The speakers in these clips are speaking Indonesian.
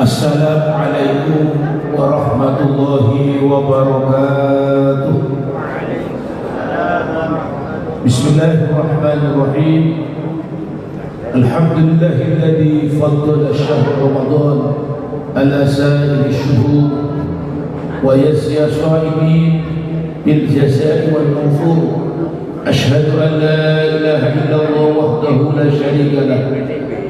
Assalamualaikum warahmatullahi wabarakatuh. Bismillahirrahmanirrahim. Alhamdulillahilladzi faddala syahr Ramadan ala sa'iri syuhur wa yazziya sha'imin bil jazaa'i wal nufur. Ashhadu an la ilaha illallah wahdahu la syarika lah,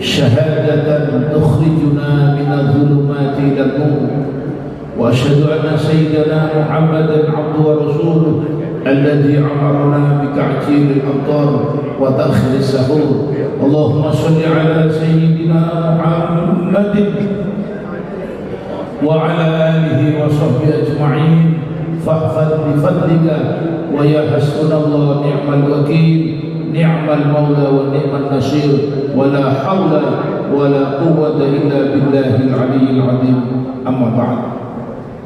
syahadatan tukhrijuna minadh dhulumati ilal nur, wa asyhadu anna sayyidana Muhammadan abduhu wa rasuluh alladzi amarna bi ta'jilil amtar wa ta'khiris sahur. Allahumma shalli ala sayyidina Muhammadin wa ala alihi wa sahbihi ajma'in. Fa'fad bi fadlika wa ya hasbunallah ni'mal wakil, ni'mal maula wa ni'mal nasir, wa la hawla wa la quwwata illa billahil aliyyil azim. Amma ba'd.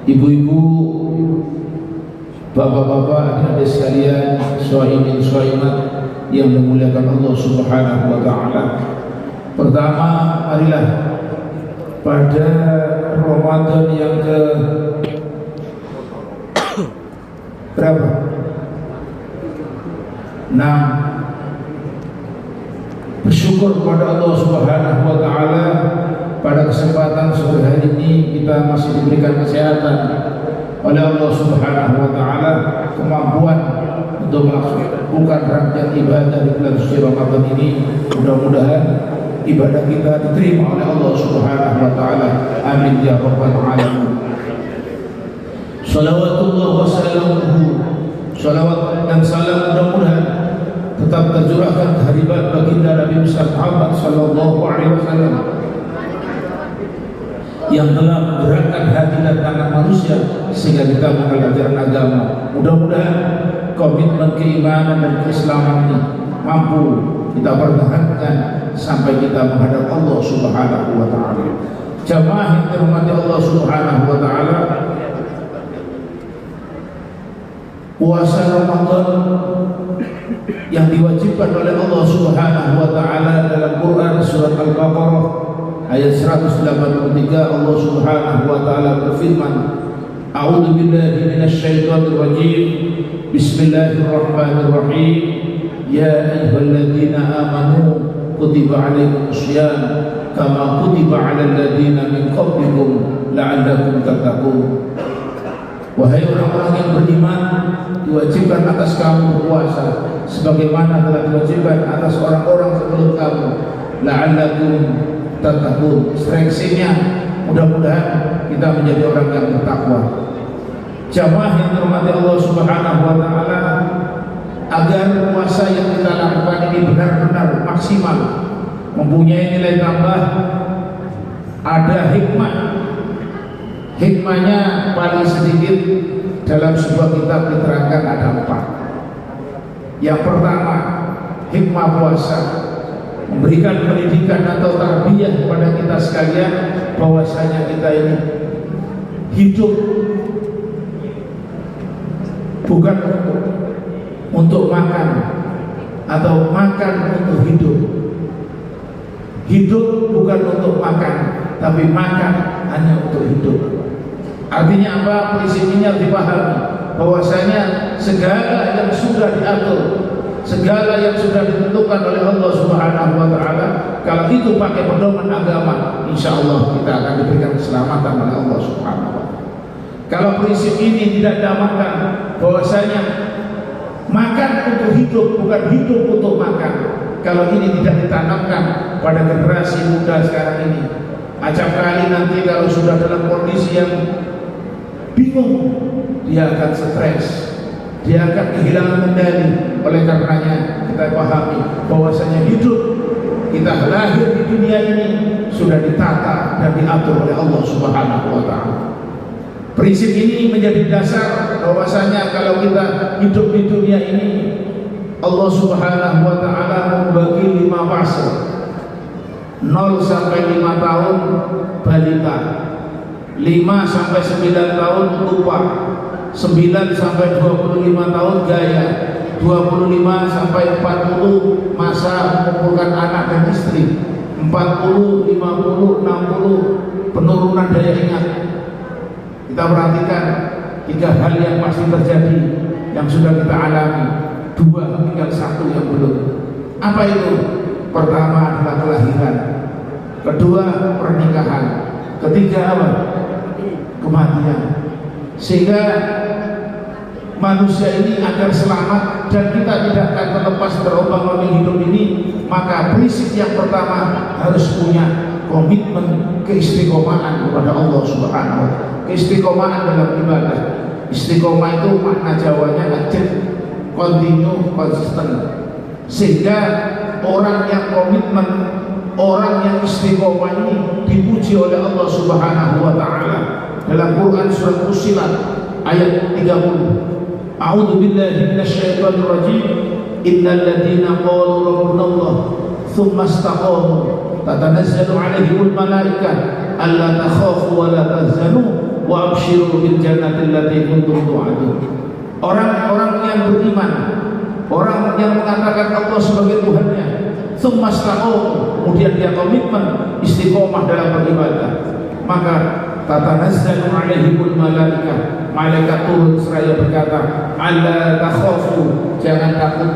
Ibu-ibu, bapak-bapak, adik-adik sekalian, shaimin shaimat yang dimuliakan Allah Subhanahu wa taala. Pertama, marilah pada Ramadan yang ke berapa? 6. Bersyukur kepada Allah Subhanahu wa taala pada kesempatan sore hari ini kita masih diberikan kesehatan oleh Allah Subhanahu wa taala, kemampuan untuk melakukan rangkaian ibadah di bulan suci Ramadan ini. Mudah-mudahan ibadah kita diterima oleh Allah Subhanahu wa taala. Amin ya rabbal alamin. Salawatullah wa salamuhu, salawat dan salam mudah-mudahan tetap tercurahkan kehadirat baginda Nabi Muhammad sallallahu alaihi wasallam yang telah menggerakkan hati dan tangan manusia sehingga kita mengenal ajaran agama. Mudah-mudahan komitmen keimanan dan keislaman ini mampu kita pertahankan sampai kita menghadap Allah Subhanahu wa taala. Jamaah yang dirahmati Allah Subhanahu wa taala, puasa Ramadan yang diwajibkan oleh Allah Subhanahu wa taala dalam Quran surat Al-Baqarah ayat 183, Allah Subhanahu wa taala berfirman, A'udzu billahi minasyaitonir rajim. Bismillahirrahmanirrahim. Ya ayyuhalladzina amanu kutiba 'alaikumus syiyam kama kutiba 'alal ladzina min qablikum la'allakum tattaqun. Wahai orang-orang yang beriman, diwajibkan atas kamu berpuasa sebagaimana telah diwajibkan atas orang-orang sebelum kamu, la'allakum tattaqun. Seleksinya mudah-mudahan kita menjadi orang yang bertakwa. Jamaah yang dirahmati Allah Subhanahu wa taala, agar puasa yang kita lakukan ini benar-benar maksimal, mempunyai nilai tambah, ada hikmah. Hikmahnya paling sedikit dalam sebuah kitab diterangkan ada 4. Yang pertama, hikmah puasa memberikan pendidikan atau tarbiyah kepada kita sekalian bahwasanya kita ini hidup bukan untuk makan atau makan untuk hidup. Hidup bukan untuk makan, tapi makan hanya untuk hidup. Artinya apa? Prinsip ini harus dipahami bahwasanya segala yang sudah diatur, segala yang sudah ditentukan oleh Allah Subhanahu wa taala, kalau itu pakai pedoman agama, insyaallah kita akan diberikan keselamatan oleh Allah Subhanahu wa taala. Kalau prinsip ini tidak diamalkan, bahwasanya makan untuk hidup bukan hidup untuk makan, kalau ini tidak ditanamkan pada generasi muda sekarang ini, acap kali nanti kalau sudah dalam kondisi yang bingung, dia akan stres, dia akan kehilangan kendali. Oleh karenanya kita pahami bahwasanya hidup kita lahir di dunia ini sudah ditata dan diatur oleh Allah Subhanahu wa taala. Prinsip ini menjadi dasar bahwasanya kalau kita hidup di dunia ini, Allah Subhanahu wa taala membagi 5 fase. 0 sampai 5 tahun balita, 5 sampai 9 tahun lupa, 9 sampai 25 tahun gaya, 25 sampai 40 masa mengumpulkan anak dan istri, 40, 50, 60 penurunan keturunan daya ingat. Kita perhatikan 3 hal yang pasti terjadi yang sudah kita alami, 2 tinggal 1 yang belum. Apa itu? Pertama adalah kelahiran, kedua pernikahan, ketiga apa? Kematian. Sehingga manusia ini agar selamat dan kita tidak akan terlepas terombang-ambing hidup ini, maka prinsip yang pertama harus punya komitmen keistiqomahan kepada Allah Subhanahu wa Ta'ala. Keistiqomahan dalam ibadah. Istiqomah itu makna Jawanya ajib, continue, konsisten. Sehingga orang yang komitmen, orang yang istiqomah ini dipuji oleh Allah Subhanahu wa Ta'ala dalam Quran surat Fussilat ayat 30. A'udzu billahi minasyaitonir rajim. Innal ladzina qalu rabbuna Allah tsumma istaqamu tatanazzalu 'alaihimul malaikah alla takhafu wa la tahzanu wa abshiru bil jannati allati kuntum tu'adun. Orang-orang yang beriman, orang yang mengatakan Allah sebagai Tuhannya, tsumma istaqamu, kemudian dia komitmen istiqomah dalam beribadah, maka tatanazzalu 'alaihimul malaikah, malaikat turun seraya berkata, alla takhafu, jangan takut,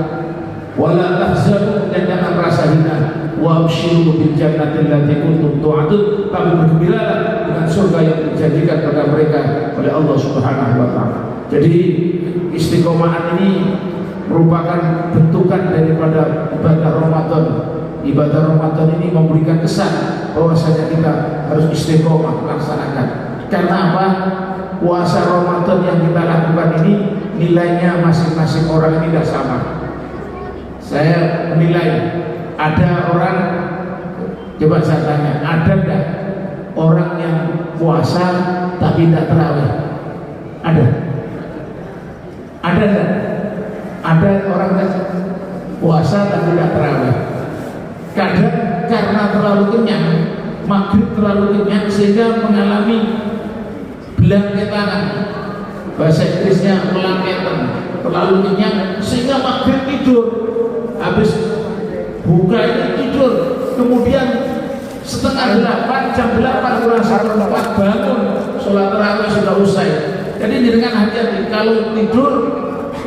wala tahzanu, dan jangan merasa hina, wa abshiru bil jannati allati kuntum tu'adun, tapi bergembiralah dengan surga yang dijanjikan kepada mereka oleh Allah Subhanahu wa Ta'ala. Jadi istiqomahan ini merupakan bentukan daripada ibadah Ramadan. Ibadah Ramadan ini memberikan kesan bahwasanya kita harus istiqomah melaksanakan. Karena apa? Puasa Ramadan yang kita lakukan ini nilainya masing-masing orang ini tidak sama. Saya menilai, ada orang, coba saya tanya, ada enggak orang yang puasa tapi tidak terawih? Ada? Ada enggak? Ada orang yang puasa tapi tidak terawih. Kadang karena terlalu kenyang, maghrib terlalu kenyang sehingga mengalami belangketan, bahasa Inggrisnya melangketan, terlalu kenyang sehingga maghrib tidur, habis buka ini tidur, kemudian setengah 8, jam 8 kurang 1/4 bangun, sholat tarawih sudah usai. Jadi dengan hati-hati, kalau tidur,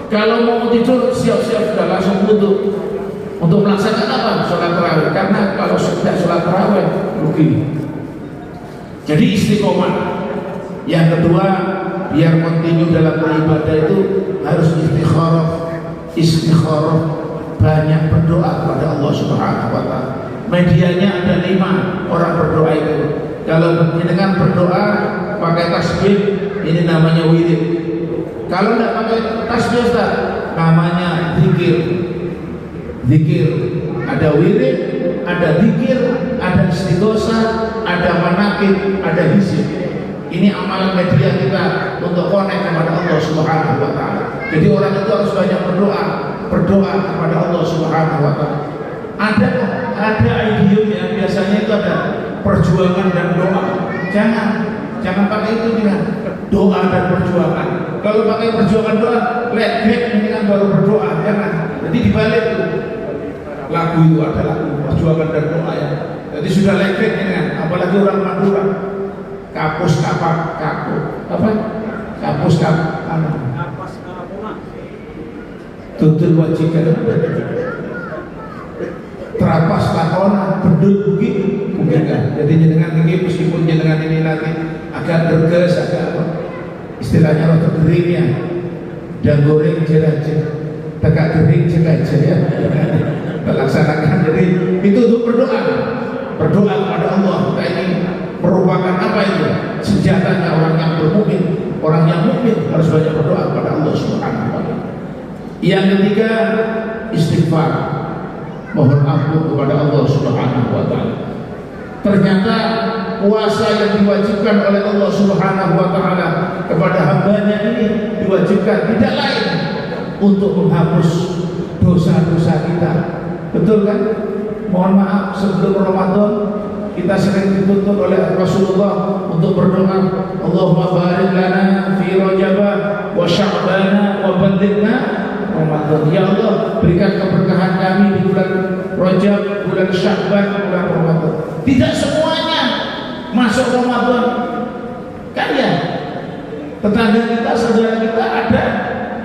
kalau mau tidur siap-siap sudah langsung wudu untuk melaksanakan apa? Sholat tarawih. Karena kalau sudah sholat tarawih rugi. Jadi istiqomah. Yang kedua, biar kontinu dalam beribadah itu harus istikharah, banyak berdoa kepada Allah Subhanahu wa Ta'ala. Medianya ada 5 orang berdoa itu. Kalau dengan berdoa pakai tasbih, ini namanya wirid. Kalau tidak pakai tasbih, namanya zikir. Zikir, ada wirid, ada zikir, ada istighosah, ada manakib, ada hizib. Ini amalan media kita untuk connect kepada Allah Subhanahu wa Ta'ala. Jadi orang itu harus banyak berdoa kepada Allah Subhanahu wa Ta'ala. Ada idiom yang biasanya itu ada perjuangan dan doa. Jangan pakai itu dengan doa dan perjuangan. Kalau pakai perjuangan doa, let back ini kan baru berdoa, jangan. Jadi dibalik itu. Lagu itu ada lagu perjuangan dan doa ya. Jadi sudah let back ini kan. Apalagi orang Madura, kapus kapak kaku, apa? Kapus kapak, kapas kapuna. Tutul wajikan. Terapas lakona bedul bugi kan. Jadi jenengan ini meskipun jenengan ini nanti agak gerges, agak apa? Istilahnya rada kering ya. Dan goreng jelajah, tegak kering jelajah ya. Melaksanakan, jadi itu untuk berdoa kepada Allah. Kita ini merupakan apa itu? Senjatanya orang yang bermukmin. Orang yang mukmin harus banyak berdoa kepada Allah Subhanahu wa Ta'ala. Yang ketiga, istighfar, mohon ampun kepada Allah Subhanahu wa Ta'ala. Ternyata puasa yang diwajibkan oleh Allah Subhanahu wa Ta'ala kepada hambanya ini diwajibkan tidak lain untuk menghapus dosa-dosa kita. Betul kan? Mohon maaf, sebelum Ramadan kita sering dituntut oleh Rasulullah untuk berdoa, Allahumma barik lana fi Rajab wa Sya'ban wa ballighna Ramadan. Ya Allah, berikan keberkahan kami di bulan Rajab, bulan Sya'ban, bulan Ramadan. Tidak semuanya masuk Ramadan kan ya, tetangga kita, saudara kita ada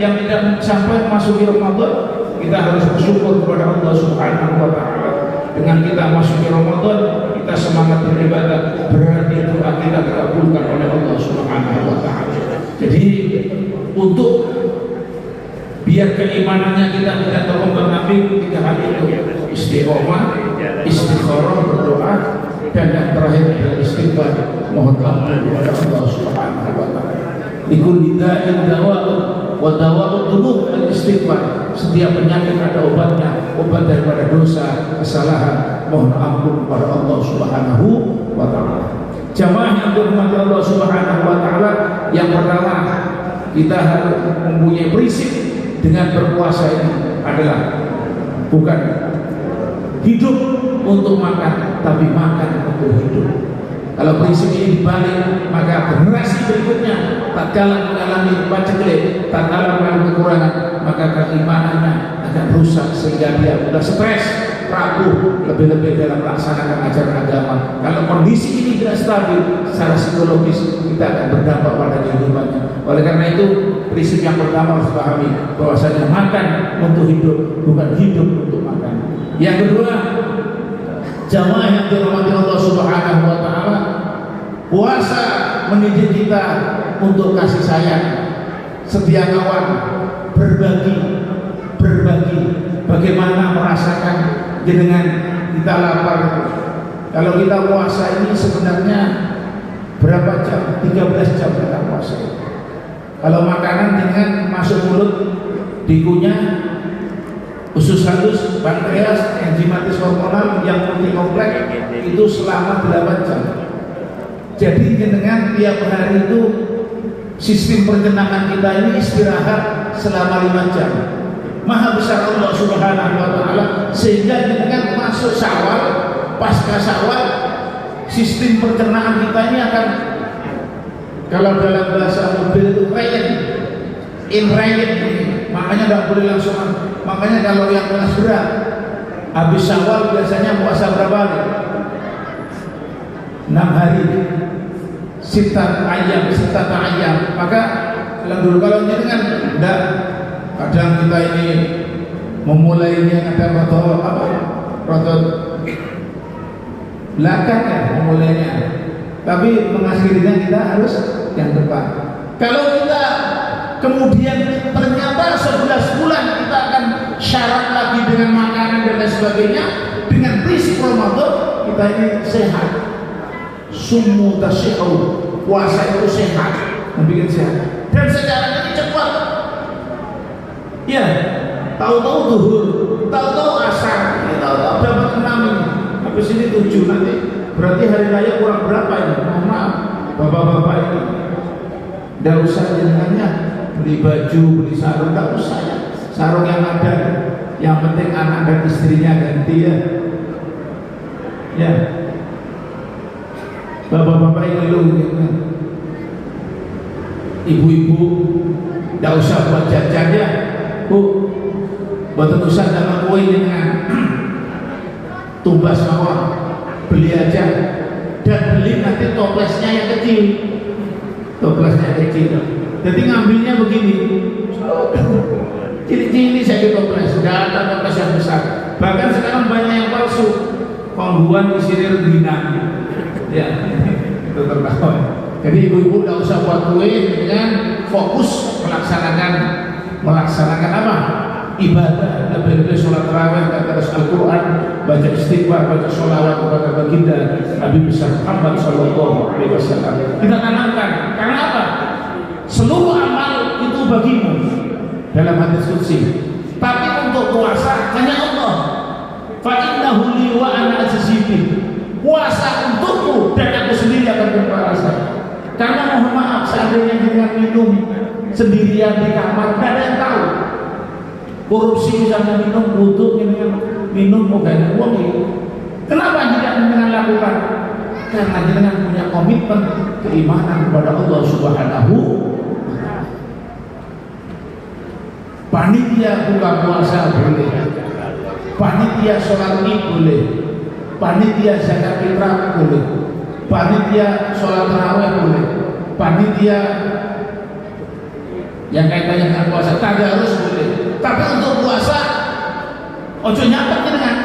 yang tidak sampai masuk Ramadan. Kita harus bersyukur kepada Allah Subhanahu wa Ta'ala. Dengan kita masuk Ramadan, kita semangat beribadah, berarti doa kita dikabulkan oleh Allah Subhanahu wa Ta'ala. Jadi untuk biar keimanannya kita tidak terombang ambing, tiga hal itu: istiqomah, istikharah, berdoa, dan yang terakhir adalah istighfar, mohon ampun kepada Allah Subhanahu wa Ta'ala. Likulli da'in dawa'un wa dawa'ud dzunub al-istighfar. Setiap penyakit ada obatnya, obat daripada dosa, kesalahan, mohon ampun kepada Allah Subhanahu wa Ta'ala. Jamaah yang dirahmati Allah Subhanahu wa Ta'ala, yang pertama kita harus mempunyai prinsip dengan berpuasa ini adalah bukan hidup untuk makan, tapi makan untuk hidup. Kalau prinsip ini dibalik, maka generasi berikutnya tatkala mengalami paceklik, tatkala mengalami kekurangan, maka keimanannya akan rusak sehingga dia mudah stres, rapuh, lebih-lebih dalam melaksanakan ajaran agama. Kalau kondisi ini tidak stabil secara psikologis, kita akan berdampak pada kehidupannya. Oleh karena itu, prinsip yang pertama harus dipahami bahwasanya makan untuk hidup, bukan hidup untuk makan. Yang kedua, jamaah yang dirahmati Allah Subhanahu wa Ta'ala, puasa mendidik kita untuk kasih sayang, setia kawan, berbagi. Bagaimana merasakan dengan kita lapar. Kalau kita puasa ini sebenarnya berapa jam? 13 jam kita puasa. Kalau makanan dengan masuk mulut, dikunyah, usus halus, pankreas, enzimatis hormonal yang multikompleks itu selama 8 jam. Jadi dengan tiap hari itu sistem pencernaan kita ini istirahat selama 5 jam. Maha besar Allah Subhanahu wa Ta'ala, sehingga dengan masuk Syawal, pasca Syawal, sistem pencernaan kita ini akan, kalau dalam bahasa mobil itu in rain, makanya tidak boleh langsung. Makanya kalau yang kelas berat habis Syawal biasanya puasa berapa hari? 6 hari, sita ayam. Maka kalau ini kan tidak, kadang kita ini memulainya ada rotot belakang ya memulainya, tapi mengakhirinya kita harus yang depan. Kalau kita kemudian ternyata 11 bulan kita akan syarat lagi dengan makanan dan lain sebagainya, dengan prinsip Ramadan kita ini sehat. Sumu tasyihu, puasa itu sehat, membuat sehat, dan secara ini cepat. Ya, tahu-tahu zuhur, tahu-tahu asar, tahu-tahu dapat 6 ini, habis ini 7 nanti, berarti hari raya kurang berapa ini? Mohon maaf, bapak-bapak ini, tidak usah jenengannya beli baju, beli sarung, tidak usah ya, sarung yang ada, yang penting anak dan istrinya ganti ya. Ya, bapak-bapak ini lu, ibu-ibu, tidak usah buat jajan ya. Bu, buat usaha dalam kue dengan tumbas mawar, beli aja, dan beli nanti toplesnya yang kecil, jadi ngambilnya begini, cili-cili saya toples, tidak ada toples yang besar. Bahkan sekarang banyak yang palsu, pembuat isinya ringan, ya itu tertawa. Jadi ibu-ibu tidak usah buat kue, dengan fokus melaksanakan apa? Ibadah, lebih-lebih sholat tarawih, baca Al-Quran, baca istighfar, baca sholawat kepada baginda Nabi besar Muhammad Sallallahu Alaihi Wasallam. Kita tanamkan, karena apa? Seluruh amal itu bagimu dalam hadis qudsi. Tapi untuk puasa hanya Allah. Fa innahu li wa ana ajzibi. Puasa untukku dan aku sendiri akan berpuasa. Karena mohon maaf, seandainya dengan minum sendirian di kamar, tidak ada yang tahu. Korupsi misalnya minum, butuh minum mau gak uang itu. Kenapa tidak dengan lakukan? Karena dengan punya komitmen keimanan kepada Allah Subhanahu. Panitia buka puasa boleh, panitia sholat id boleh, panitia zakat fitrah boleh. panitia sholat tarawih boleh, panitia yang kaitannya dengan puasa tadarus boleh. Tapi untuk puasa ojo nyatet dengan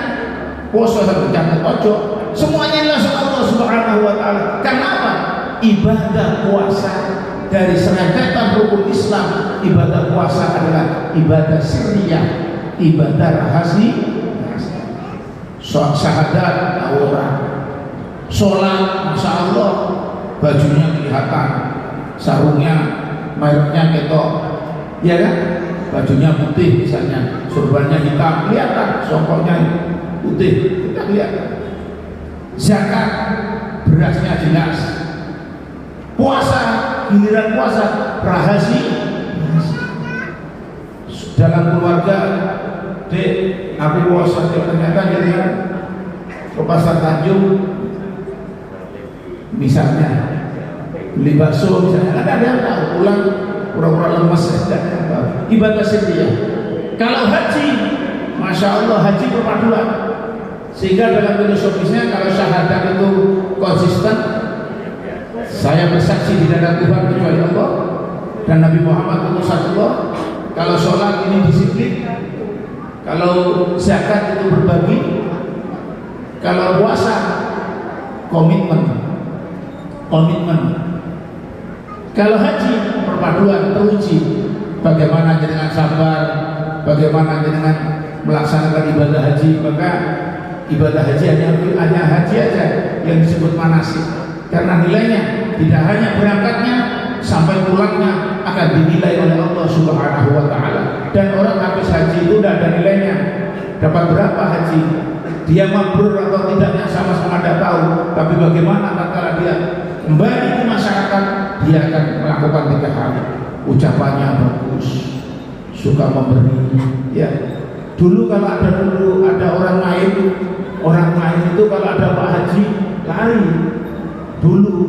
puasa sampai jangan ojo. Semuanya adalah Allah Subhanahu wa taala. Karena apa? Ibadah puasa dari serangkaian rukun Islam, ibadah puasa adalah ibadah sirriyah, ibadah rahasia. Syahadat orang, sholat, masya Allah, bajunya kelihatan, sarungnya, mereknya ketok, ya kan? Bajunya putih misalnya, surbannya hitam, kelihatan, songkoknya putih, kita lihat. Zakat, berasnya jelas. Puasa, giliran puasa, rahasia. Dalam keluarga, dek, aku puasa, ternyata jadi ke pasar Tanjung, misalnya beli bakso, misalnya ada yang tahu, pulang pura-pura lemas, ibadah sirriyah. Kalau haji, masya Allah, haji perpaduan. Sehingga dalam filosofisnya kalau syahadat itu konsisten, saya bersaksi di hadapan Tuhan kecuali Allah dan Nabi Muhammad Rasulullah. Kalau sholat ini disiplin, kalau zakat itu berbagi, kalau puasa komitmen. Kalau haji perpaduan, teruji bagaimana dengan sabar, bagaimana dengan melaksanakan ibadah haji. Maka ibadah haji hanya haji aja yang disebut manasik, karena nilainya tidak hanya berangkatnya, sampai pulangnya akan dinilai oleh Allah Subhanahu wa taala. Dan orang habis haji itu tidak ada nilainya, dapat berapa haji, dia mabrur atau tidaknya sama-sama tidak tahu. Tapi bagaimana tatkala dia kembali ke masyarakat, dia akan melakukan 3 hal. Ucapannya bagus, suka memberi, ya. Dulu kalau ada orang main itu kalau ada Pak Haji lari dulu.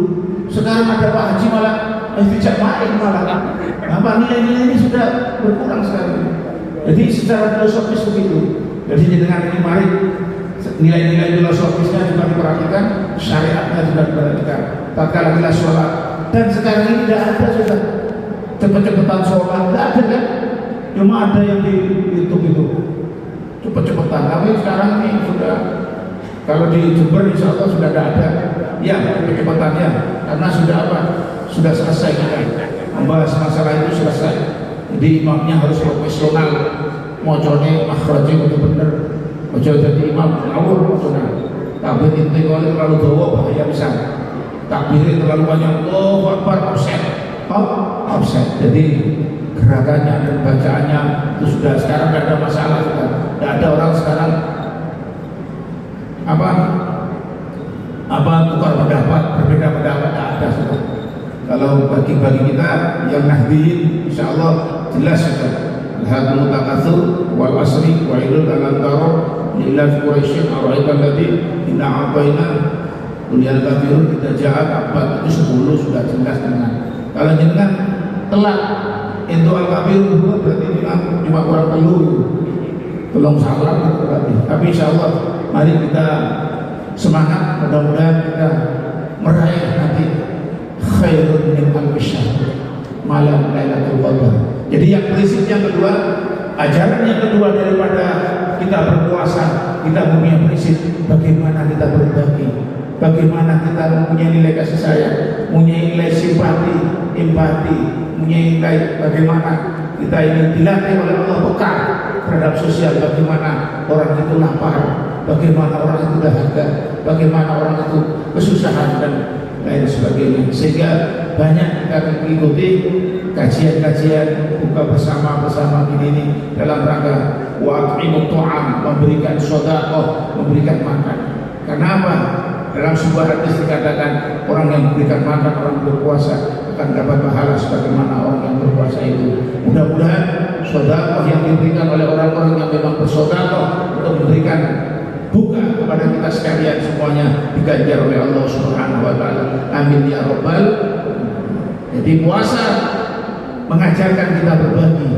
Sekarang ada Pak Haji malah tidak main, malah apa, nilai-nilai ini sudah berkurang sekali. Jadi secara filosofis begitu. Jadi dengan ini mari nilai-nilai filosofisnya juga diperhatikan, syariatnya juga diperhatikan. Tatkala kita sholat, dan sekarang ini tidak ada sudah cepet-cepetan sholat, tidak ada kan? Cuma ada yang di YouTube itu cepet-cepetan. Tapi sekarang ini sudah, kalau di Jember insya Allah sudah tidak ada ya kecepatannya, karena sudah apa? Sudah selesai kita membahas masalah itu, selesai. Jadi imamnya harus profesional, mojone makhrajnya itu benar. Ojo jadi imam ngawur maksudnya. Takbir inti kalau terlalu dawa bahaya bisa. Takbirnya terlalu banyak, oh Akbar, offset. Jadi gerakannya dan bacaannya itu sudah sekarang tidak ada masalah, sudah tidak ada orang sekarang tukar pendapat, berbeda pendapat, tidak ada sudah. Kalau bagi kita yang nahdiin, insya Allah jelas sudah. Al-hadul takatsur wal asri wa idul alam taro ila Quraisy ara'aita alladhi inna a'tayna dunyal kafirun kita jahat abad itu 10 sudah jelas dengan. Kalau jenengan telat itu al-kafirun berarti cuma kurang tolong salah berarti. Tapi insya Allah mari kita semangat, mudah-mudahan kita meraih nanti khairun min alfi syahr, malam Lailatul Qadar. Jadi yang prinsip yang kedua, ajaran yang kedua daripada kita berpuasa, kita punya prinsip bagaimana kita berbagi, bagaimana kita mempunyai nilai kasih sayang, mempunyai nilai simpati, empati, mempunyai nilai bagaimana kita ini dilatih oleh Allah peka terhadap sosial, bagaimana orang itu lapar, bagaimana orang itu dahaga, bagaimana orang itu kesusahan dan lain sebagainya. Sehingga banyak kita mengikuti kajian-kajian buka bersama ini dalam rangka wa'at'imut ta'am, memberikan sedekah, memberikan makan. Karena apa? Dalam sebuah hadis dikatakan orang yang memberikan makan, orang berpuasa akan dapat pahala sebagaimana orang yang berpuasa itu. Mudah-mudahan sedekah yang diberikan oleh orang-orang yang memang bersedekah untuk memberikan buka kepada kita sekalian semuanya diganjar oleh Allah Subhanahu wa taala. Amin ya rabbal. Jadi puasa mengajarkan kita berbagi,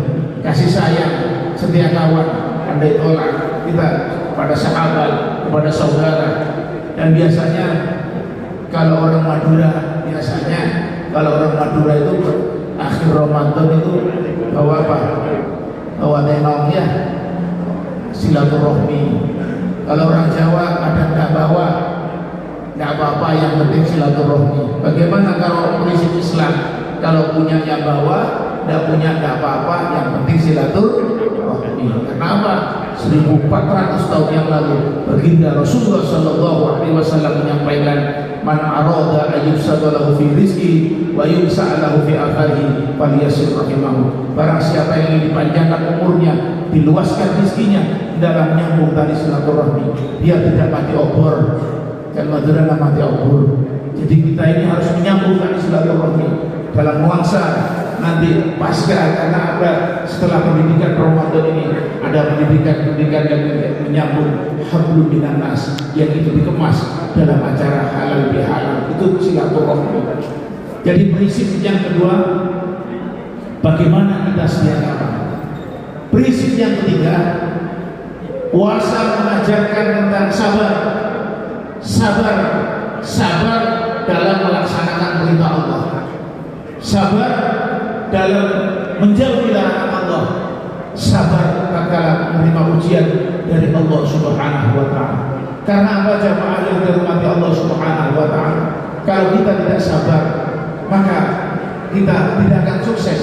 kasih sayang, setia kawan, pandai tolak kita pada sahabat, kepada saudara. Dan biasanya Kalau orang Madura biasanya, kalau orang Madura itu akhir Ramadan itu bawa apa? Bawa tenong ya, silaturahmi. Kalau orang Jawa ada nggak bawa, nggak apa-apa, yang penting silaturahmi. Bagaimana kalau prinsip Islam? Kalau punya yang bawa, nggak punya nggak apa-apa, yang penting silaturahmi. Kenapa? 1400 tahun yang lalu baginda Rasulullah Shallallahu Alaihi Wasallam menyampaikan, man arada ayyubsadalahu fi rizki wa yusa'alahu fi akhari faliyasir rahimahu. Barang siapa yang ingin dipanjangkan umurnya, diluaskan rizkinya, dalam menyambung tali silaturahmi, dia tidak mati obor. Dan Madura nggak mati obor. Jadi kita ini harus menyambung tali silaturahmi dalam nuansa nanti pasca, karena ada setelah pendidikan Ramadan ini ada pendidikan yang menyambung hablum minan nas, yang itu dikemas dalam acara halal bihalal, itu silaturahmi. Jadi prinsip yang kedua, bagaimana kita sedia kalah. Prinsip yang ketiga, puasa mengajarkan tentang sabar dalam melaksanakan perintah Allah, sabar dalam menjauhi larangan Allah, sabar tatkala menerima ujian dari Allah Subhanahu wa taala. Karena apa jamaah yang dirahmati Allah Subhanahu wa taala? Kalau kita tidak sabar, maka kita tidak akan sukses.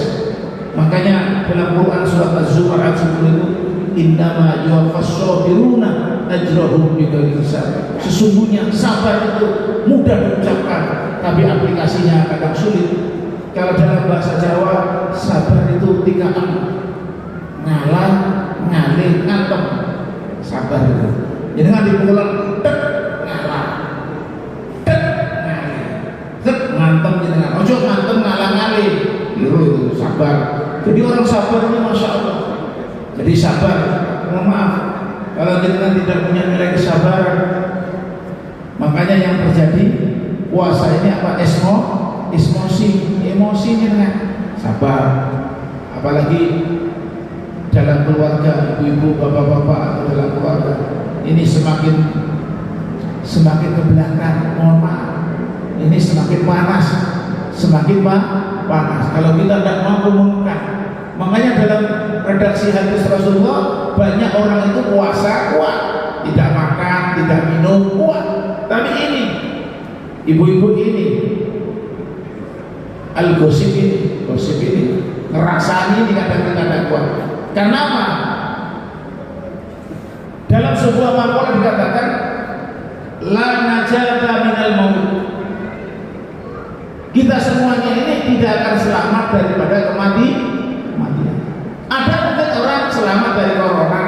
Makanya dalam Quran surat Az-Zumar ayat 10 itu, innama yuwaffas sabiruna ajrahum bighairi hisab. Sesungguhnya sabar itu mudah diucapkan, tapi aplikasinya kadang sulit. Kalau dalam bahasa Jawa, sabar itu 3 M. Ngalah, ngalih, ngantem. Sabar itu. Jadi kan dipukulan, tek, ngalah, tek, ngalih, tek, ngantem. Ojo ngantem, ngalah, ngalih. Itu sabar. Jadi orang sabar ini Masya Allah. Jadi sabar, mohon maaf, kalau kita tidak punya nilai kesabaran, makanya yang terjadi puasa ini apa? Emosi dengan sabar. Apalagi dalam keluarga, ibu-ibu, bapak-bapak, atau dalam keluarga ini semakin ke belakang, mohon maaf, ini semakin panas. Kalau kita tidak mampu mengungkap, makanya dalam redaksi hadis Rasulullah banyak orang itu puasa kuat, tidak makan, tidak minum kuat. Tapi ini ibu-ibu ini al-gosip ini ngerasani ini kadang-kadang kuat. Karena apa? Dalam sebuah makalah dikatakan la najata minal maut. Kita semuanya ini tidak akan selamat daripada kematian. Ada mungkin orang selamat dari corona,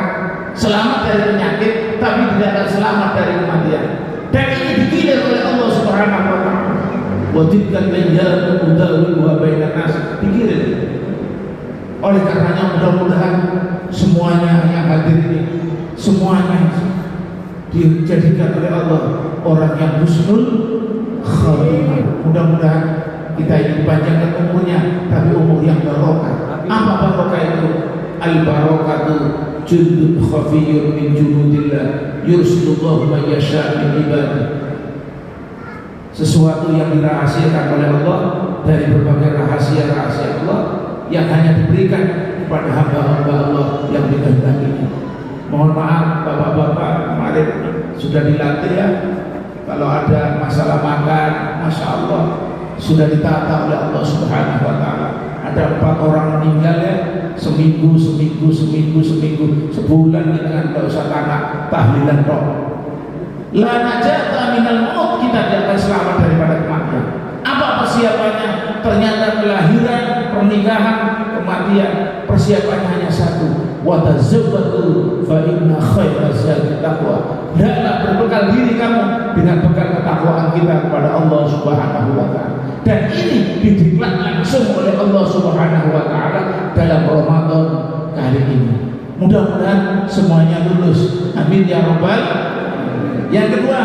selamat dari penyakit, tapi tidak akan selamat dari kematian. Dan ini dikilir oleh Allah Subhanahu wa taala. Wa tilkal ayyam nudawiluha bainan nas. Dikilir. Oleh karenanya mudah-mudahan semuanya yang hadir ini, semuanya dijadikan oleh Allah orang yang husnul khatimah. Mudah-mudahan kita ini dipanjangkan umurnya, tapi umur yang barokah. Apa barokah itu? Al-barakatu jundun khafiyyun min junudillah yursilullahu man yasha' min ibadihi. Sesuatu yang dirahasiakan oleh Allah dari berbagai rahasia-rahasia Allah yang hanya diberikan kepada hamba-hamba Allah yang dikehendaki. Mohon maaf bapak-bapak, kemarin sudah dilatih ya, kalau ada masalah makan, Masya Allah sudah ditata oleh Allah Subhanahu wa taala. Ada 4 orang meninggal ya, seminggu, sebulan kita tidak usah tanak, tahlilan tok. La najata minal maut, kita tidak akan selamat daripada kematian. Apa persiapannya? Ternyata kelahiran, pernikahan, kematian, persiapannya hanya satu. Wa tazawwadu fa inna khairaz zadi taqwa. Hendaklah berbekal diri kamu dengan bekal ketakwaan kita kepada Allah Subhanahu wa taala. Dan ini didiklat langsung oleh Allah Subhanahu wa taala dalam Ramadan kali ini. Mudah-mudahan semuanya lulus. Amin ya rabbal alamin. Yang kedua,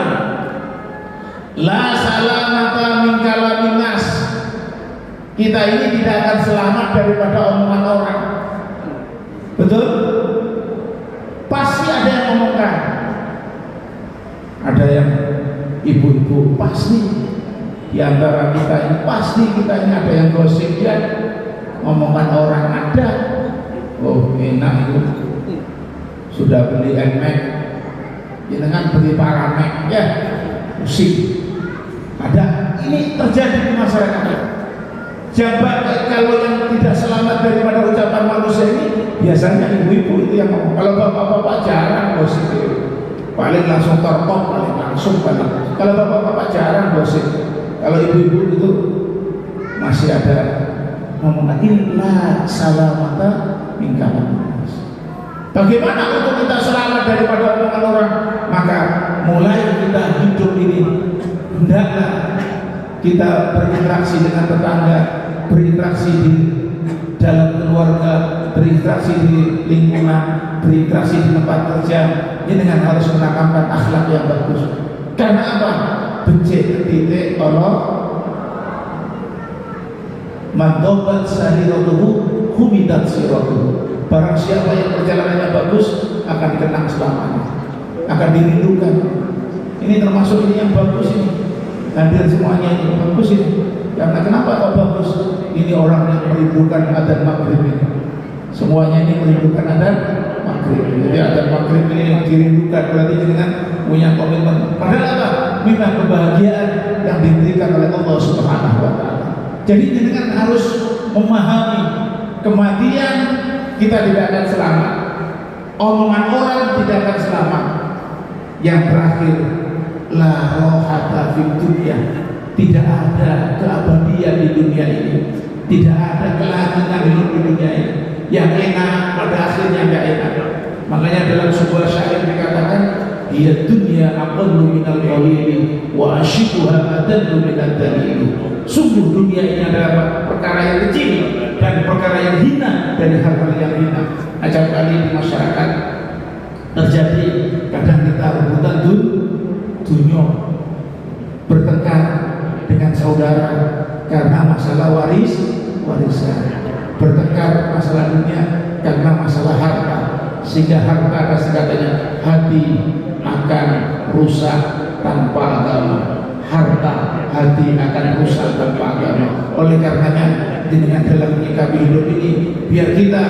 la salamata min kalamin nas. Kita ini tidak akan selamat daripada omongan orang. Betul? Pasti ada yang ngomongkan. Ada yang ibu-ibu pasti di antara kita ini pasti kita ini ada yang gosip ya, ngomongan orang ada. Oh enak itu, sudah beli NMAX, jangan beli Paramek ya, pusing. Ada, ini terjadi di masyarakat. Jabat kalau yang tidak selamat daripada ucapan manusia ini biasanya ibu-ibu itu yang ngomong. Kalau bapak-bapak jarang gosip, paling langsung terpok, paling langsung paling. Kalau bapak-bapak jarang gosip, kalau ibu-ibu itu masih ada ngomong lagi la salamata min kalam. Bagaimana untuk kita selamat daripada omongan orang? Maka mulai kita hidup ini hendaklah kita berinteraksi dengan tetangga, berinteraksi di dalam keluarga, berinteraksi di lingkungan, berinteraksi di tempat kerja. Ini dengan harus menanamkan akhlak yang bagus. Karena apa? Becik titik Allah mandobat sahiratuhu humidat siratuhu. Barang siapa yang perjalanannya bagus akan dikenang selamanya, akan dirindukan. Ini termasuk ini yang bagus ini. Hadir semuanya ini bagus ini. Karena kenapa kok bagus? Ini orang yang merindukan adzan maghrib ini. Semuanya ini merindukan adzan maghrib. Jadi adzan maghrib ini yang dirindukan, berarti dengan punya komitmen. Padahal apa? Memang kebahagiaan yang diberikan oleh Allah Subhanahu wa taala. Jadi dengan harus memahami kematian kita tidak akan selamat. Omongan orang tidak akan selamat. Yang terakhir, la rohata fid dunya, tidak ada keabadian di dunia ini, tidak ada kelanjutan hidup di dunia ini. Yang enak pada akhirnya tidak enak. Makanya dalam sebuah syair dikatakan, ya dunya aqallu minal qalili wa ashiquha adallu minad dalil. Sungguh dunia ini adalah perkara yang kecil dan perkara yang hina dari hal-hal yang hina. Acap kali di masyarakat terjadi, kadang kita rebutan dunia, bertengkar dengan saudara karena masalah warisan, bertengkar masalah dunia karena masalah harta, sehingga harta ada katanya hati akan rusak tanpa agama, harta hati akan rusak tanpa agama. Oleh karenanya dengan dalam menyikapi hidup ini, biar kita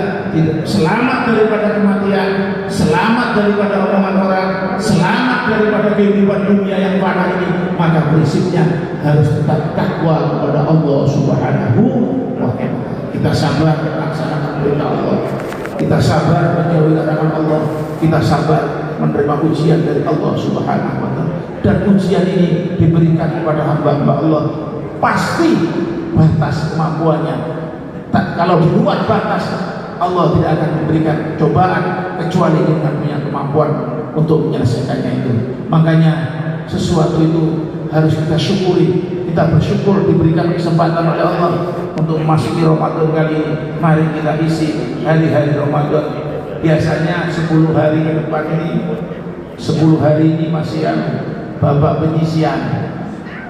selamat daripada kematian, selamat daripada omongan orang, selamat daripada kehidupan dunia yang fana ini, maka prinsipnya harus tetap takwa kepada Allah Subhanahu wa ta'ala. Kita sabar melaksanakan perintah Allah, kita sabar menjauhi larangan Allah, kita sabar menerima ujian dari Allah Subhanahu wa ta'ala. Dan ujian ini diberikan kepada hamba-hamba Allah pasti batas kemampuannya. Kalau di luar batas, Allah tidak akan memberikan cobaan kecuali dengan punya kemampuan untuk menyelesaikannya itu. Makanya sesuatu itu harus kita syukuri. Kita bersyukur diberikan kesempatan oleh Allah untuk memasuki Ramadan kali ini. Mari kita isi hari-hari Ramadan. Biasanya 10 hari ke depan ini, 10 hari ini masih babak penyisian.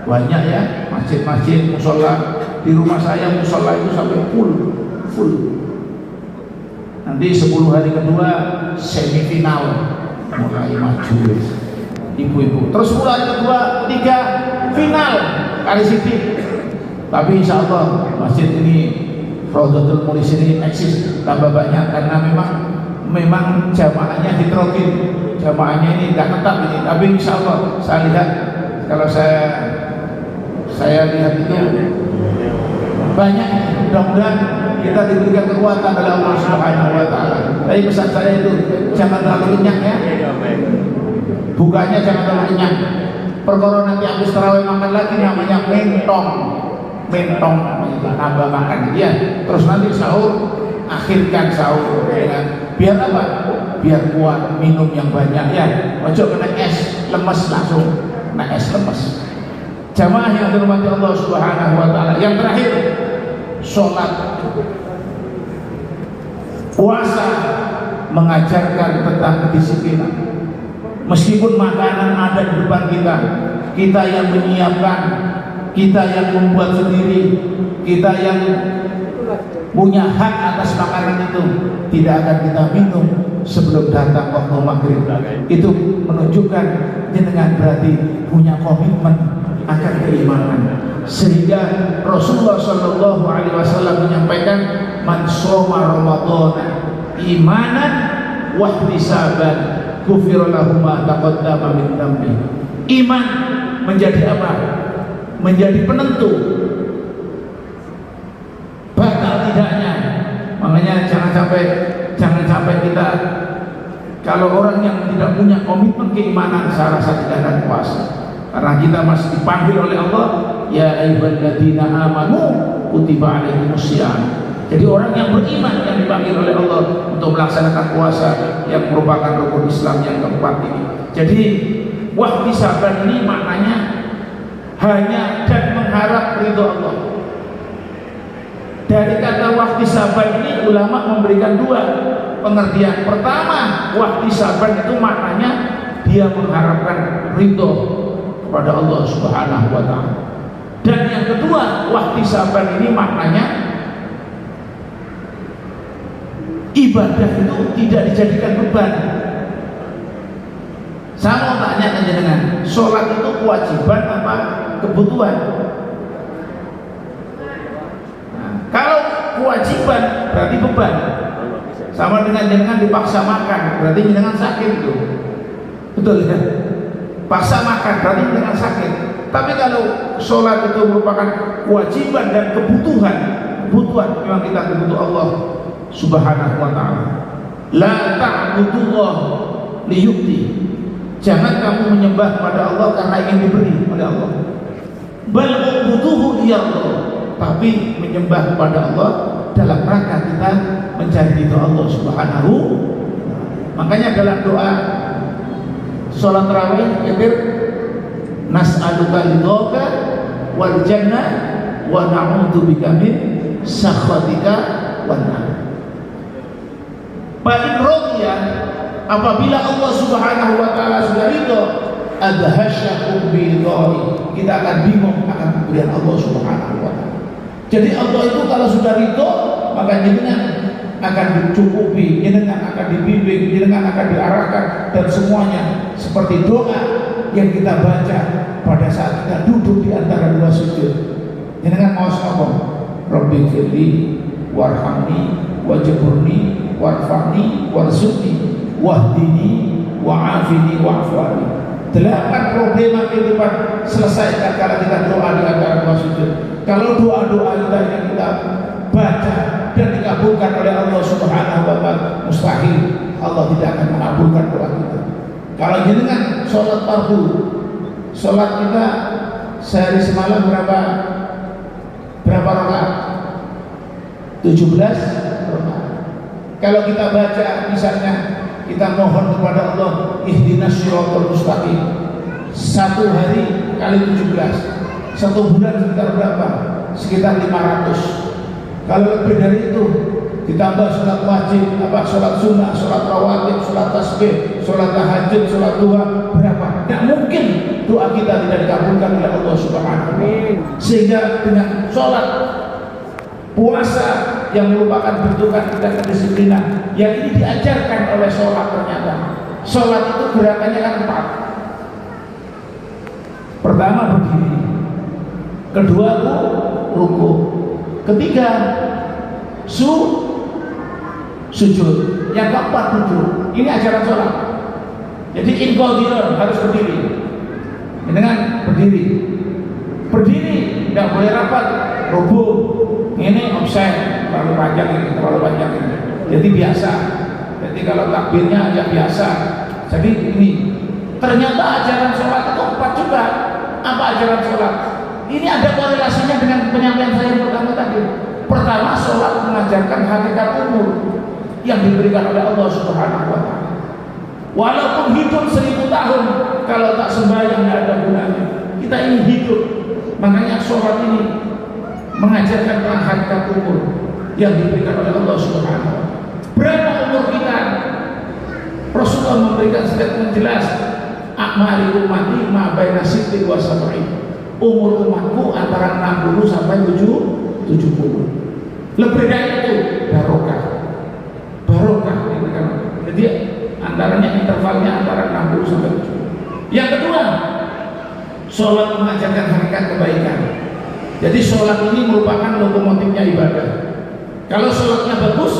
Banyak ya masjid-masjid, musola. Di rumah saya musola itu sampai full. Nanti 10 hari kedua semifinal, mulai maju ibu-ibu. Terus 10 hari kedua, ketiga final kali Siti. Tapi insya Allah masjid ini Raudhatul Mulis ini eksis tambah banyak karena memang jamaahnya heterogen. Jamaahnya ini tidak tetap ini. Tapi insya Allah saya lihat, kalau saya lihat itu banyak, mudah-mudahan kita diberikan kekuatan oleh Allah Subhanahu wa ta'ala. Tapi pesan saya itu jangan terlalu kenyang ya. Bukanya jangan terlalu kenyang. Perkara nanti habis tarawih makan lagi namanya mentong tambah makan ya. Terus nanti sahur, akhirkan sahur ya. Biar apa? Biar kuat, minum yang banyak ya. Ojo kena es lemes langsung, kena es lemes. Jamaah yang dirahmati Allah Subhanahu wa ta'ala. Yang terakhir, sholat, puasa mengajarkan tentang kedisiplinan. Meskipun makanan ada di depan kita, kita yang menyiapkan, kita yang membuat sendiri, kita yang punya hak atas makanan itu, tidak akan kita minum sebelum datang waktu maghrib. Itu menunjukkan jenengan berarti punya komitmen akan keimanan. Sehingga Rasulullah Shallallahu Alaihi Wasallam menyampaikan, man shoma Ramadhana imanan wahtisaban ghufira lahu ma taqaddama min dhanbi. Iman menjadi apa? Menjadi penentu batal tidaknya. Makanya jangan sampai kita, kalau orang yang tidak punya komitmen keimanan, saya rasa tidak akan puasa. Karena kita masih dipanggil oleh Allah, ya ayyuhalladzina amanu kutiba alaikumusiyam. Jadi orang yang beriman yang dipanggil oleh Allah untuk melaksanakan puasa yang merupakan rukun Islam yang keempat ini. Jadi wahtisaban ini maknanya hanya dan mengharap ridho Allah. Dari kata wahtisaban ini ulama memberikan dua pengertian. Pertama, wahtisaban itu maknanya dia mengharapkan ridho kepada Allah Subhanahu wa ta'ala. Dan yang kedua, wahtisaban ini maknanya ibadah itu tidak dijadikan beban. Saya mau tanya dengan sholat itu kewajiban apa kebutuhan? Nah, kalau kewajiban berarti beban. Sama dengan jangan dipaksa makan, berarti jangan sakit itu. Betul ya? Paksa makan berarti jangan sakit. Tapi kalau sholat itu merupakan kewajiban dan kebutuhan memang kita kebutuhan Allah Subhanahu wa ta'ala. La ta'budullah liyukti. Jangan kamu menyembah pada Allah karena ingin diberi oleh Allah. Bal ubuduhu liyallah. Tapi menyembah kepada Allah dalam rangka kita mencari ridho Allah Subhanahu. Makanya dalam doa sholat tarawih yatir nas'aluka ridhoka wal jannah wa na'udzubika min sakhatika wan nar. Paling rodia apabila Allah Subhanahu wa ta'ala sudah ridho, adhasyakum bidhari, kita akan bingung akan pemberian Allah Subhanahu wa ta'ala. Jadi Allah itu kalau sudah ridho, maka jenengan akan dicukupi, jenengan akan dibimbing, jenengan akan diarahkan, dan semuanya seperti doa yang kita baca pada saat kita duduk di antara dua sujud. Jenengan mau apa? Rabbi firli warhamni wajburni warfa'ni warzuqni wahdini wa'afini wa'afwani. 8 problema kehidupan selesai kalau kita doa di antara dua sujud. Kalau doa-doa kita yang kita baca dan dikabulkan oleh Allah Subhanahu wa ta'ala, mustahil Allah tidak akan mengabulkan doa kita. Kalau jenengan sholat fardu, sholat kita sehari semalam berapa rakaat? 17 rakaat. Kalau kita baca misalnya kita mohon kepada Allah ihdinas shiratal mustaqim, satu hari kali 17, satu bulan sekitar berapa? Sekitar 500. Kalau lebih dari itu ditambah sholat wajib, sholat sunnah, sholat rawatib, sholat tasbih, sholat tahajud, sholat duha, berapa? Tidak mungkin doa kita tidak dikabulkan oleh Allah Subhanahu wa ta'ala. Sehingga dengan sholat, puasa yang merupakan bentukan dan kedisiplinan yang ini diajarkan oleh sholat. Ternyata sholat itu gerakannya kan 4. Pertama berdiri, kedua ruku, ketiga sujud, yang keempat duduk. Ini ajaran sholat. Jadi inqadhiyah harus berdiri. Dengan berdiri tidak boleh rapat, rubuh. Ini offset terlalu panjang ini. Jadi biasa. Jadi kalau takbirnya aja biasa. Jadi ini ternyata ajaran sholat itu 4 juga. Apa ajaran sholat? Ini ada korelasinya dengan penyampaian saya yang pertama tadi. Pertama, sholat mengajarkan hakikat umur yang diberikan oleh Allah Subhanahu wa ta'ala. Walaupun hidup 1000 tahun, kalau tak sembahyang tidak ada gunanya. Kita ini hidup. Makanya sholat ini mengajarkan tentang hakikat umur yang diberikan oleh Allah Subhanahu wa ta'ala. Berapa umur kita? Rasulullah memberikan statement jelas, akmali ummati ma baina sittin wa sab'in. Umur umatku antara 60 sampai 70. Lebih dari itu barokah. Jadi antaranya intervalnya antara 60 sampai 70. Yang kedua, sholat mengajarkan mengadakan kebaikan. Jadi sholat ini merupakan lokomotifnya ibadah. Kalau sholatnya bagus,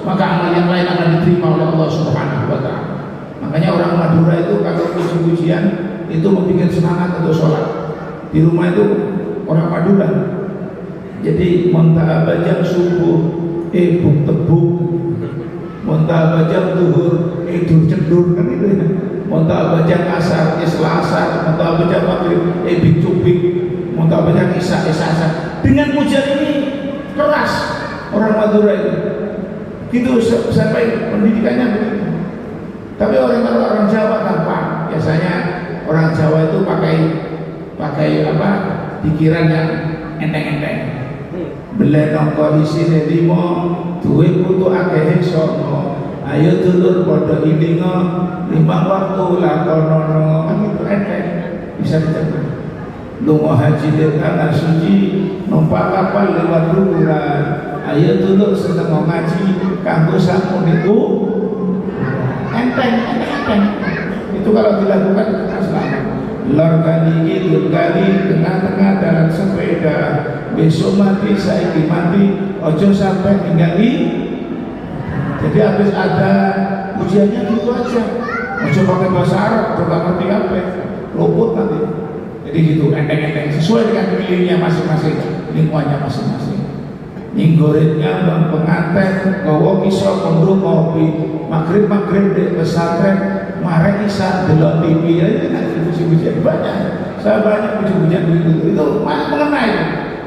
maka amal yang lain akan diterima oleh Allah Subhanahu wa Ta'ala. Makanya orang Madura itu kalau puji-pujian itu membuat semangat untuk sholat. Di rumah itu orang Madura. Jadi monta bajang subuh, buk tebuk, monta bajang duhur, dur cendur, kan itu ya. Monta bajang asar, selasar, monta bajang maghrib, bik cubik, monta bajang isya, asar. Dengan pujian ini keras orang Madura itu. Gitu sampai pendidikannya begitu. Tapi orang Jawa gampang. Biasanya orang Jawa itu pakai apa? Pikiran yang enteng-enteng. Beli nongko isine limo, duwe putu akeh sono. Ayo dulur padha ilingo, limbang waktu lakonono. Kan itu enteng. Bisa dicerna. Lunga haji di tanah suci, numpak kapal lewat liburan. Ayo dulur sedang ngaji, kanggo sakmu niku enteng. Itu kalau dilakukan selamat. Lor kali kidul kali tengah-tengah dalam sepeda, besok mati saiki mati, ojo sampai tinggali. Jadi habis ada ujiannya gitu aja, ojo pakai bahasa Arab, coba ngerti apa, luput nanti. Jadi gitu enteng-enteng sesuai dengan pilihnya masing-masing, lingkungannya masing-masing. Nyinggoritnya bang pengantin, bawa kisah mundur kopi, maghrib di pesantren. Marah Isa delok TV ya, ini kan puji-pujian banyak. Saya banyak puji-pujian begitu. Itu mengenai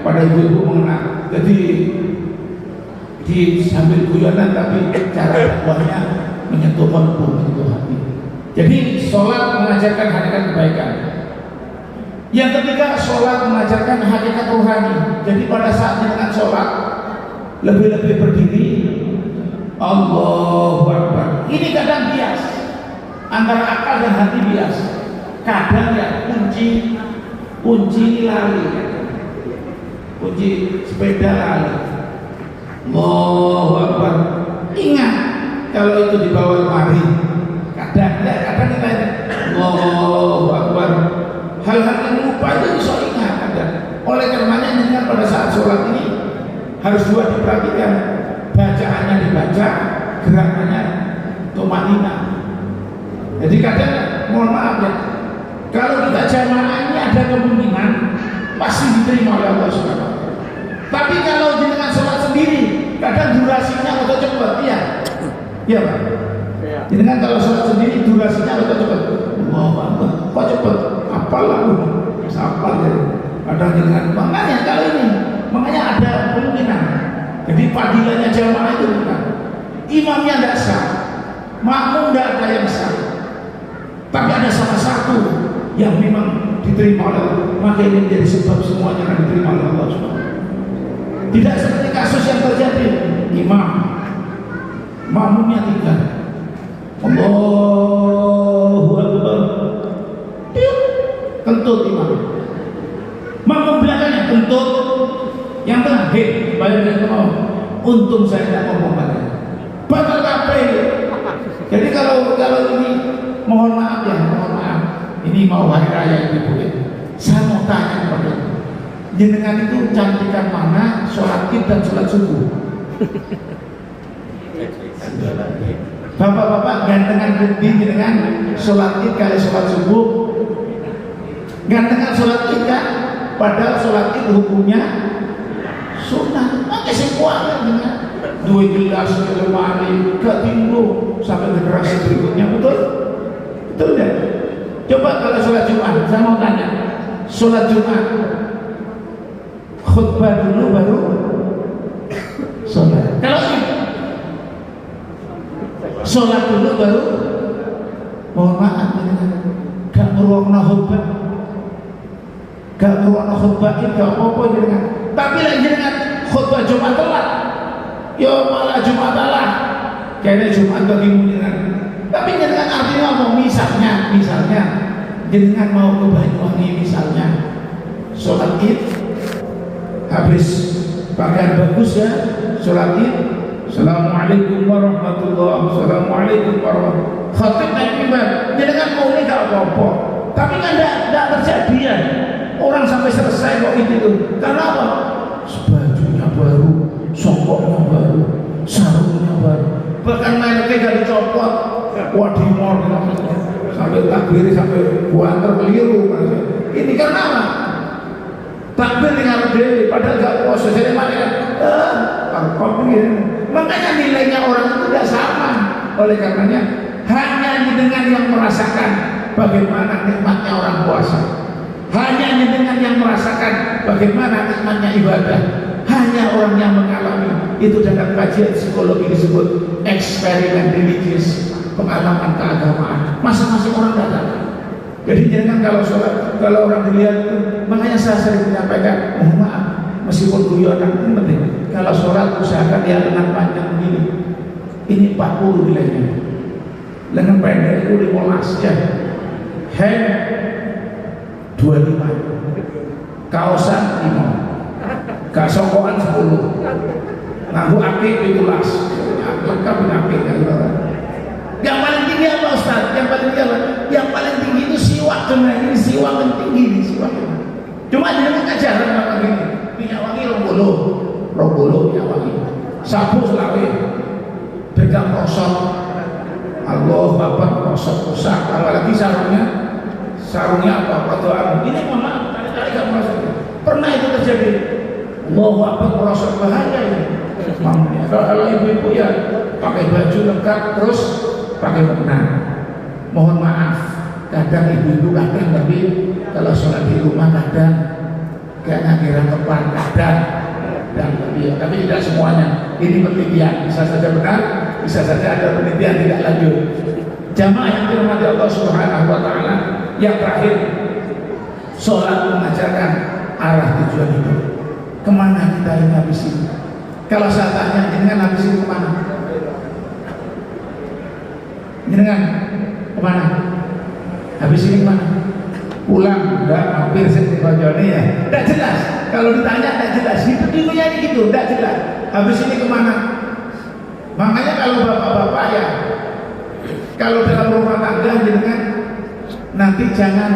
pada ibu-ibu mengenai. Jadi di sambil guyonan tapi cara dakwahnya menyentuh kalbu, menyentuh hati. Jadi sholat mengajarkan hakikat kebaikan. Yang ketiga, sholat mengajarkan hakikat rohani. Jadi pada saat dengan sholat lebih-lebih berdiri, Allahu Akbar. Ini kadang bias. Antara akal dan hati bias. Kadang ya kunci ini lali, kunci sepeda lali. Allahu Akbar. Ingat kalau itu dibawa lemari. Kadang kita Allahu Akbar. Hal-hal yang lupa itu bisa ingat kadang. Oleh karenanya dengan pada saat sholat ini harus dua diperhatikan. Bacaannya dibaca, gerakannya tumanina. Jadi kadang, mohon maaf ya, kalau kita jamaah ini ada kemungkinan pasti diterima oleh Allah Subhanahu. Tapi kalau dengan sholat sendiri, kadang durasinya atau cepat, iya, iya Pak. Dengan kalau sholat sendiri durasinya atau cepat, kok cepat? Apalah, apal ya. Kadang dengan makanya kalau ini, makanya ada kemungkinan. Jadi padilanya jamaah itu bukan, imamnya tidak sah, makmum tidak ada yang sah. Tapi ada salah satu yang memang diterima oleh Allah, maka ini menjadi sebab semuanya akan diterima oleh Allah SWT. Tidak seperti kasus yang terjadi, imam makmumnya 3, Allahu Akbar, kentut imam, makmum belakangnya kentut, yang tengah bayangkan mau, untung saya tidak ngomong banyak, batal kabeh. Jadi kalau ini mohon maaf ya, mohon maaf. Ini mau hari raya ibu ya. Saya mau tanya kepada jenengan itu cantikan mana sholat id dan sholat subuh? Bapak-bapak gantengan gede jenengan sholat id kali sholat subuh. Gantengan sholat id kan? Padahal sholat id hukumnya sunnah. Makanya sekuatnya dengan 2 gelas ke lemari gak timbul sampai generasi berikutnya, betul? Betul ya? Coba kalau sholat Jumat, saya mau tanya, sholat Jumat khutbah dulu baru sholat. Kalau ini sholat dulu baru, mohon maaf, gak meruangna khutbah, gak meruangna khutbah itu gak apa-apa jenengan. Tapi lagi jenengan khutbah Jumat telat, ya malah Jumat telat, kayaknya Jumat bagimu jenengan. Tapi jenengan artinya apa? Misalnya jenengan mau ke Banyuwangi misalnya sholat id habis pakaian bagus ya, sholat id, Assalamualaikum warahmatullahi wabarakatuh, Assalamualaikum warahmatullahi wabarakatuh, khatib naik mimbar, jenengan mau ini gak apa-apa. Tapi kan tidak terjadi ya. orang sampai selesai kok itu. Karena apa? Bajunya baru, songkoknya baru, sarungnya baru, bahkan mereknya gak dicopot. Wadimor sampai takbir sampai buanter keliru. Ini karena apa? Takbir dengan dewi padahal gak puasa. Jadi makanya nilainya orang itu tidak sama. Oleh karenanya hanya dengan yang merasakan bagaimana nikmatnya orang puasa, hanya dengan yang merasakan bagaimana nikmatnya ibadah, hanya orang yang mengalami itu. Dalam kajian psikologi disebut eksperimen religius, pengalaman keagamaan. Masing-masing orang datang. Jadi jangan kalau sholat, kalau orang dilihat itu, makanya saya sering menyampaikan, mohon maaf, meskipun guyonan itu penting. Kalau sholat usahakan dia lengan panjang begini. Ini 40 nilainya. Lengan pendek itu 15 ya. Hand 25. Kaosan 5. Gak sokokan 10. Nganggu akik 17. Lengkap akik. Yang paling tinggi apa Ustaz? Yang paling tinggi apa? Yang paling tinggi itu siwak. Ini siwak yang tinggi ini siwak. Cuma dengan ajaran apa gini? Minyak wangi rombolo minyak wangi. Sabu selawe. Pegang rosok. Allah bapak rosok rusak. Apalagi sarungnya apa? Perdoaan. Ini mama kali-kali gak merosok. Pernah itu terjadi. Allah bapak merosok bahaya ini. Kalau ibu-ibu ya pakai baju lengkap terus pakai mukena. Mohon maaf, kadang ibu-ibu kadang, tapi kalau sholat di rumah kadang kayak ngira kepan kadang dan tapi tidak semuanya. Ini penelitian, bisa saja benar, bisa saja ada penelitian tidak lanjut. Jamaah yang dirahmati Allah Subhanahu wa taala, yang terakhir, sholat mengajarkan arah tujuan hidup. Kemana kita ini habis ini? Kalau saya tanya, jenengan habis ini kemana? Jenengan kemana? Habis ini kemana? Pulang, enggak, hampir sih bajone ya. Enggak jelas. Kalau ditanya enggak jelas. Hidup dunia ini gitu, enggak jelas. Habis ini kemana? Makanya kalau bapak-bapak ya, kalau dalam rumah tangga jenengan nanti jangan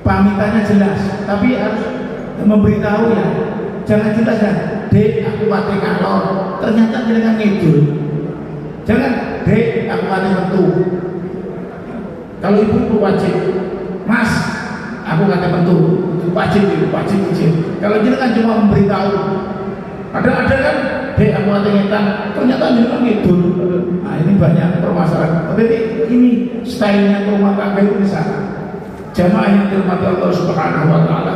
pamitannya jelas, tapi harus memberitahu ya. Jangan jelas kan, dek aku mati kalor, ternyata jenengan ngidul. Jangan, dek aku mati mentu. Kalau ibu wajib, mas aku kata mentu, wajib izin. Kalau jenengan cuma memberitahu, ada kan, dek aku mati ngetan, ternyata jenengan ngidul. Nah ini banyak permasalahan. Tapi ini stylenya rumah tangga itu di sana. Jamaah yang dirahmati Allah Subhanahu wa taala,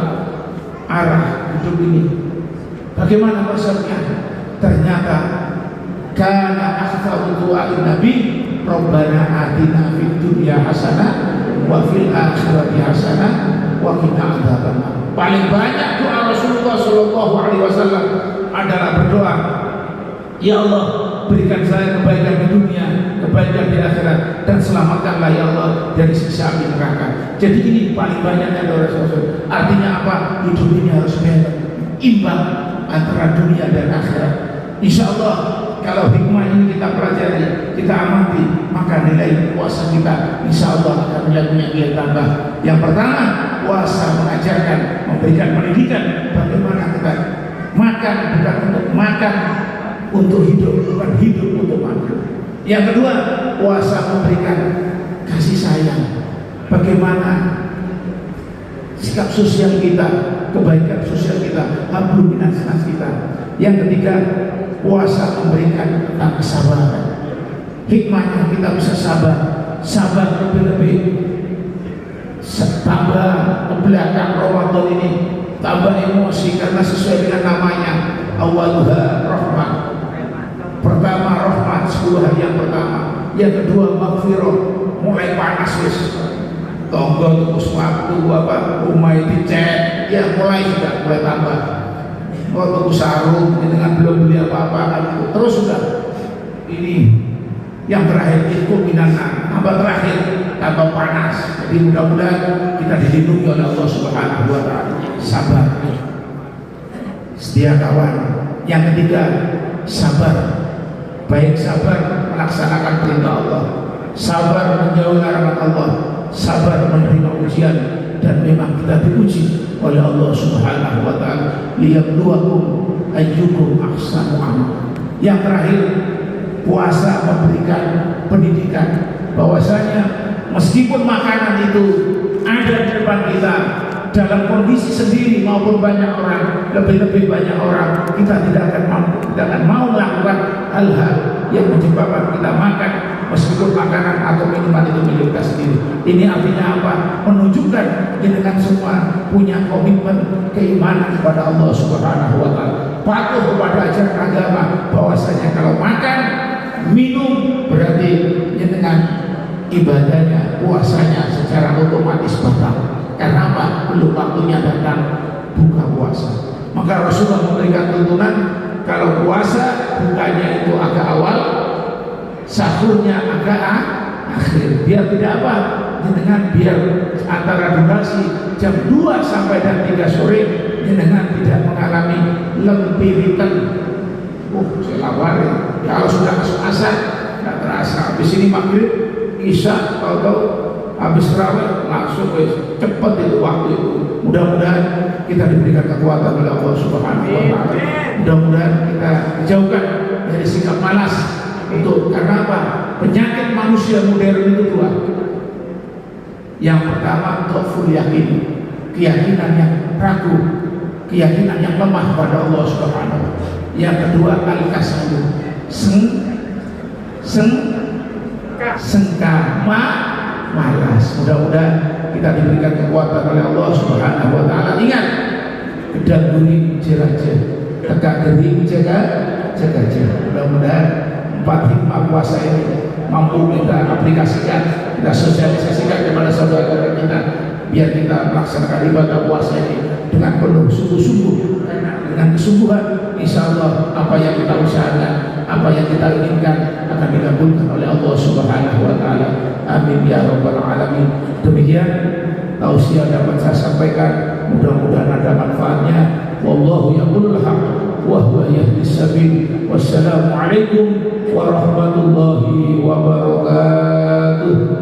arah hidup ini bagaimana konsepnya? Ternyata kana akhfaru du'a'in nabi Rabbana atina fid dunya hasanah wa fil akhirati hasanah wa qina adzabannar. Paling banyak doa Rasulullah sallallahu alaihi wasallam adalah berdoa, ya Allah, berikan saya kebaikan di dunia, kebaikan di akhirat, dan selamatkanlah ya Allah dari siksa api neraka. Jadi ini paling banyaknya doa Rasulullah. Artinya apa? Hidup ini harus imbang antara dunia dan akhirat. Insya Allah kalau hikmah ini kita pelajari, kita amati, maka nilai puasa kita insya Allah akan nilai tambah. Yang pertama, puasa mengajarkan, memberikan pendidikan bagaimana kita makan, bukan untuk makan untuk hidup, bukan hidup untuk makan. Yang kedua, puasa memberikan kasih sayang, bagaimana sikap sosial kita, kebaikan sosial kita, hablum minas nas kita. Yang ketiga, puasa memberikan tentang kesabaran. Hikmahnya kita bisa sabar lebih-lebih. Tambah ke belakang Ramadan ini, tambah emosi karena sesuai dengan namanya. Awaluha rahmat. Pertama rahmat 10 hari yang pertama. Yang kedua maghfirah, mulai panas wis. Tonggo terus waktu apa rumah dicek, ya mulai tambah. Waktu sarung dengan belum beli apa-apa kan itu terus sudah. Ini yang terakhir itu minana, tambah terakhir tambah panas. Jadi mudah-mudahan kita dilindungi oleh Allah Subhanahu wa taala. Sabar, setia kawan. Yang ketiga, sabar. Baik sabar melaksanakan perintah Allah, sabar menjauhi larangan Allah, sabar menerima ujian, dan memang kita diuji oleh Allah Subhanahu wa taala, liyabluwakum ayyukum ahsanu amala. Yang terakhir, puasa memberikan pendidikan bahwasanya meskipun makanan itu ada di depan kita dalam kondisi sendiri maupun banyak orang, lebih-lebih banyak orang, kita tidak akan mampu, tidak akan mau melakukan hal-hal yang menyebabkan kita makan meskipun makanan atau minuman itu milik kita sendiri. Ini artinya apa? Menunjukkan dengan semua punya komitmen keimanan kepada Allah Subhanahu wa taala, patuh kepada ajaran agama bahwasanya kalau makan minum berarti dengan ibadahnya, puasanya secara otomatis batal. Karena apa? Belum waktunya datang buka puasa. Maka Rasulullah memberikan tuntunan, kalau puasa bukanya itu agak awal, sahurnya agak akhir. Biar tidak apa? Biar antara durasi jam 2 sampai jam 3 sore dengan tidak mengalami lempiritan. Saya lapar ya. Kalau sudah masuk asar tidak terasa. Habis ini maghrib, isya, tahu-tahu habis terawih langsung cepat itu waktu itu. Mudah-mudahan kita diberikan kekuatan oleh Allah Subhanahu wa taala. Mudah-mudahan kita dijauhkan dari sikap malas itu. Karena apa? Penyakit manusia modern itu dua. Yang pertama, dhaful yakin, keyakinan yang ragu, keyakinan yang lemah pada Allah Subhanahu wa taala. Yang kedua, al-kasal, malas. Mudah-mudahan kita diberikan kekuatan oleh Allah Subhanahu wa taala. Ingat, gedang gurih jeraja, tegak gering jaga. Mudah-mudahan 4 hikmah puasa ini mampu kita aplikasikan, kita sosialisasikan kepada saudara-saudara kita, biar kita melaksanakan ibadah puasa ini dengan penuh sungguh-sungguh, dengan kesungguhan. Insya Allah apa yang kita usahakan, apa yang kita inginkan akan dikabulkan oleh Allah Subhanahu wa taala. Amin ya rabbal alamin. Demikian tausiah dapat saya sampaikan, mudah-mudahan ada manfaatnya. Wallahu yaqulul haq wa huwa yahdis sabil. Wassalamu alaikum warahmatullahi wabarakatuh.